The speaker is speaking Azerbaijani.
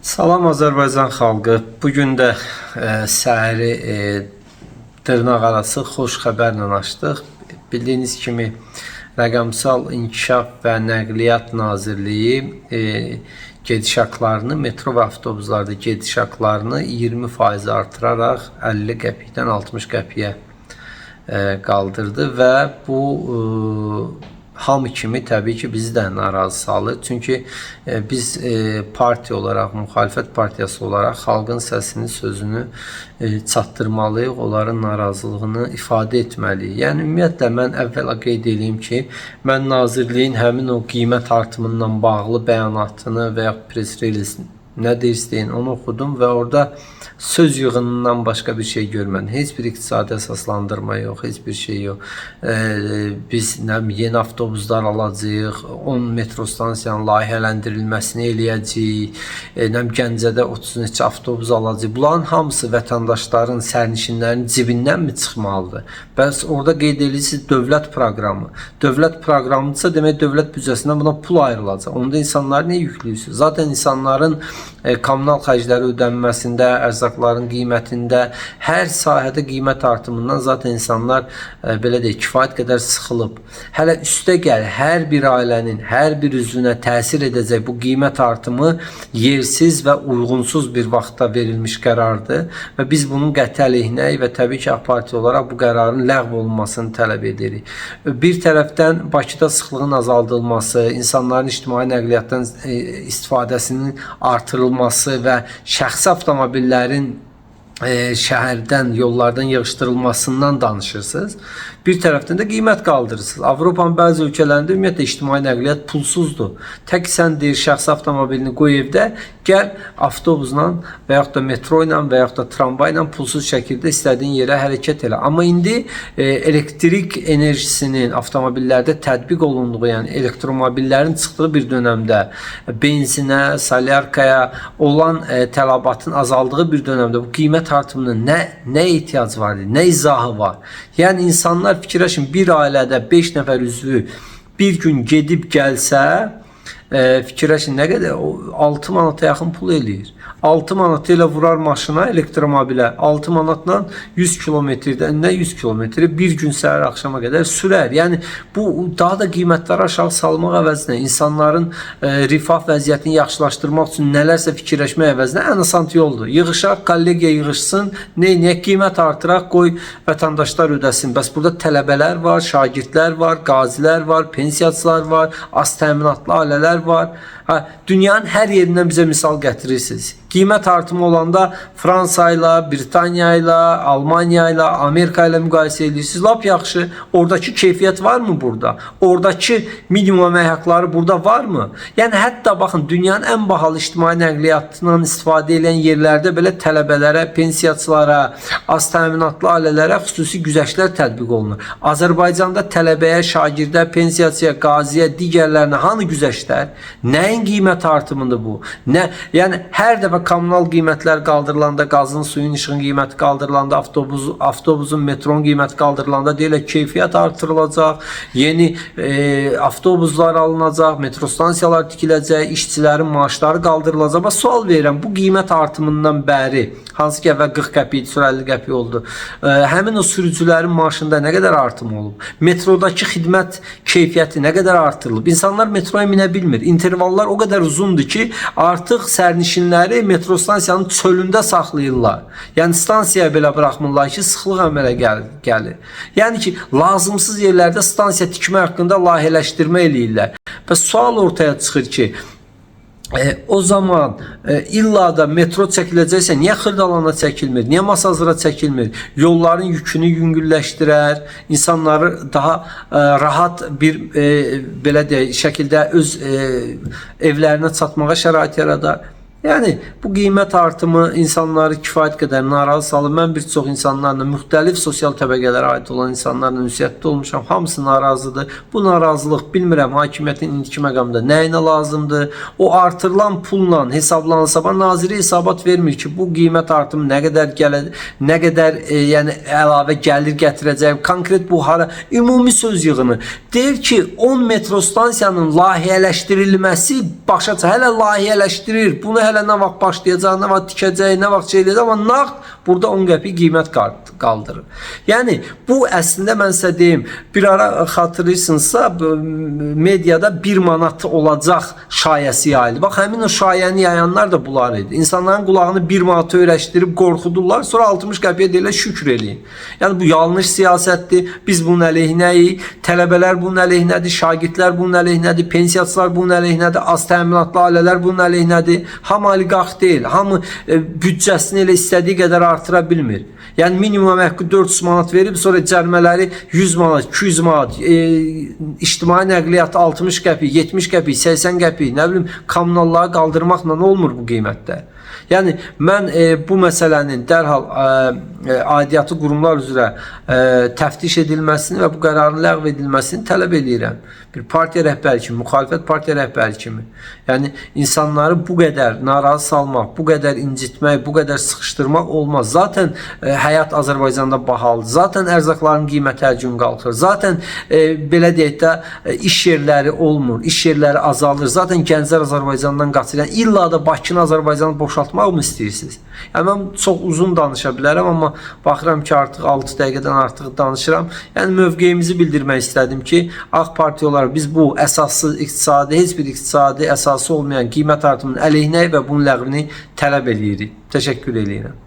Salam Azərbaycan xalqı. Bugün də səhəri dırnaq arası xoş xəbərlə açdıq. Bildiyiniz kimi Rəqəmsal İnkişaf və Nəqliyyat Nazirliyi gediş haqlarını, metro və avtobuslarda gediş haqlarını 20% artıraraq 50 qəpikdən 60 qəpiyə qaldırdı və bu hamı kimi təbii ki bizi də narazı salır. Çünki biz partiya olaraq, müxalifət partiyası olaraq xalqın səsini, sözünü çatdırmalıyıq, onların narazılığını ifadə etməliyik. Yəni ümumiyyətlə mən əvvəla qeyd edeyim ki, mən nazirliyin həmin o qiymət artımından bağlı bəyanatını və ya press release nə deyirsin onu oxudum və orada söz yığınından başqa bir şey görmədim. Heç bir iqtisadi əsaslandırma yox, heç bir şey yox. Biz yeni avtobuslar alacağıq, 10 metro stansiyanın layihələndirilməsini eləyəcəyik, Gəncədə 30 neçə avtobus alacağıq. Bunların hamısı vətəndaşların, sərnişinlərin cibindən mi çıxmalıdır? Bəs orada qeyd edirsiniz dövlət proqramı. Dövlət proqramıdırsa demək dövlət büdcəsindən buna pul ayrılacaq. Onda insanlar niyə yüklüyorsunuz? Zaten insanların kommunal xərcləri ödənməsində, ərzaqların qiymətində, hər sahədə qiymət artımından zaten insanlar belə deyək, kifayət qədər sıxılıb. Hələ üstə gəl, hər bir ailənin, hər bir üzvünə təsir edəcək bu qiymət artımı yersiz və uyğunsuz bir vaxtda verilmiş qərardır və biz bunun qəti əleyhinəyik və təbii ki, AK Parti olaraq bu qərarın ləğv olunmasını tələb edirik. Bir tərəfdən Bakıda sıxlığın azaldılması, insanların ictimai nəqliyyatdan istifadəsinin artırılması və şəxsi avtomobillərin şəhərdən, yollardan yığışdırılmasından danışırsınız. Bir tərəfdən də qiymət qaldırırsınız. Avropanın bəzi ölkələrində ümumiyyətlə ictimai nəqliyyat pulsuzdur. Tək sən deyir şəxsi avtomobilini qoy evdə, gəl avtobusla və yaxud da metro ilə və yaxud da tramvay ilə pulsuz şəkildə istədiyin yerə hərəkət elə. Amma indi elektrik enerjisinin avtomobillərdə tətbiq olunduğu, yəni elektromobillərin çıxdığı bir dönəmdə benzinə, solyarkaya olan tələbatın azaldığı bir dönəmdə bu qiymət artımının nə ehtiyac var, nə izahı var? Yəni insanlar fikirləşin, bir ailədə 5 nəfər üzvü bir gün gedib gəlsə, fikirləşin nə qədər? 6 manata yaxın pul eləyir. 6 manat ilə vurar maşına, elektromobilə. 6 manatla 100 kilometrdən, nə 100 kilometri bir gün səhər axşama qədər sürər. Yəni bu daha da qiymətləri aşağı salmaq əvəzinə, insanların rifah vəziyyətini yaxşılaşdırmaq üçün nələrsə fikirləşmək əvəzinə ən asan yoldur. Yığışaq, kollegiya yığışsın, neyə qiymət artıraq, qoy vətəndaşlar ödəsin. Bəs burada tələbələr var, şagirdlər var, qazilər var, pensiyaçılar var, az təminatlı ailələr var. Dünyanın hər yerindən bizə misal gətirirsiniz. Qiymət artımı olanda Fransa ilə, Britaniya ilə, Almaniya ilə, Amerika ilə müqayisə edirsiniz. Lap yaxşı. Oradakı keyfiyyət varmı burada? Oradakı minimum əmək haqqları burada varmı? Yəni hətta baxın, dünyanın ən bahalı ictimai nəqliyyatından istifadə edən yerlərdə belə tələbələrə, pensiyaçılara, az təminatlı ailələrə xüsusi güzəştlər tətbiq olunur. Azərbaycanda tələbəyə, şagirdə, pensiyaçıya, qaziyə, digərlərinə hanı güzəştlər? Nəyin qiymət artımıdır bu? Yəni hər dəfə kommunal qiymətlər qaldırılanda, qazın, suyun, işığın qiyməti qaldırılanda, avtobusun, metronun qiyməti qaldırılanda deyirlər keyfiyyət artırılacaq, yeni avtobuslar alınacaq, metro stansiyalar tikiləcək, işçilərin maaşları qaldırılacaq. Sual verirəm, bu qiymət artımından bəri, hansı ki əvvəl 40 qəpik, sonra 50 qəpik oldu, həmin o sürücülərin maaşında nə qədər artım olub? Metrodakı xidmət keyfiyyəti nə qədər artırılıb? İnsanlar metroya minə bilmir. İntervallar o qədər uzundur ki, artıq sərnişinləri metro stansiyanın çölündə saxlayırlar. Yəni stansiyaya belə buraxmırlar ki, sıxlıq əmələ gəlir. Yəni ki, lazımsız yerlərdə stansiya tikmə haqqında layihələşdirmə eləyirlər. Və sual ortaya çıxır ki, o zaman illa da metro çəkiləcəksə niyə Xırdalana çəkilmir? Niyə Masazıra çəkilmir? Yolların yükünü yüngülləşdirər, insanları daha rahat bir belə deyək şəkildə öz evlərinə çatmağa şərait yaradar. Yəni bu qiymət artımı insanları kifayət qədər narazı salır. Mən bir çox insanlarla, müxtəlif sosial təbəqələrə aid olan insanlarla ünsiyyətdə olmuşam. Hamısı narazıdır. Bu narazılıq bilmirəm hakimiyyətin indiki məqamda nəyinə lazımdır. O artırılan pulla hesablansa, naziri hesabat vermir ki, bu qiymət artımı nə qədər gəlir, nə qədər yəni əlavə gəlir gətirəcək. Konkret bu hara ümumi söz yığını deyir ki, 10 metro stansiyanın layihələşdirilməsi başa hələ layihələşdirir. Bunu hələ hələ nə vaxt başlayacaq, nə vaxt tikəcək, nə vaxt şey edəcək, amma nağd burada 10 qəpik qiymət qaldırır. Yəni bu əslində mən sizə deyim, bir ara xatırlayırsınızsa mediada 1 manat olacaq şayəsi yayıldı. Bax həmin o şayəni yayanlar da bunlar idi. İnsanların qulağını 1 manata öyrəşdirib qorxudurlar, sonra 60 qəpiyə deyirlər şükür eləyin. Yəni bu yanlış siyasətdir. Biz bunun əleyhinəyik. Tələbələr bunun əleyhinədir, şagirdlər bunun əleyhinədir, pensiyaçılar bunun əleyhinədir, az təminatlı ailələr bunun əleyhinədir. Hamı oliqarx deyil, hamı büdcəsini elə istədiyi qədər artıra bilmir. Yəni minimum əmək 400 manat verib, sonra cərimələri 100 manat, 200 manat, ictimai nəqliyyat 60 qəpik, 70 qəpik, 80 qəpik, nə bilim kommunalları qaldırmaqla nə olmur bu qiymətdə? Yəni mən bu məsələnin dərhal aidiyyatı qurumlar üzrə təftiş edilməsini və bu qərarın ləğv edilməsini tələb edirəm. Bir partiya rəhbəri kimi, müxalifət partiya rəhbəri kimi. Yəni insanları bu qədər narazı salmaq, bu qədər incitmək, bu qədər sıxışdırmaq olmaz. Zaten həyat Azərbaycanda bahalıdır. Zaten ərzaqların qiyməti hər gün qalxır. Zaten belə deyək də iş yerləri olmur, iş yerləri azalır. Zaten gənclər Azərbaycandan qaçır. Yəni illa da Bakını, Azərbaycanı boşaltmaq mı istəyirsiniz? Yəni mən çox uzun danışa bilərəm, amma baxıram ki artıq 6 dəqiqədən artıq danışıram. Yəni mövqeyimizi bildirmək istədim ki, AK Parti olaraq biz bu əsassız iqtisadi, heç bir iqtisadi əsası olmayan qiymət artımının əleyhinəyik və bunun ləğvini tələb edirik. Təşəkkür edirəm.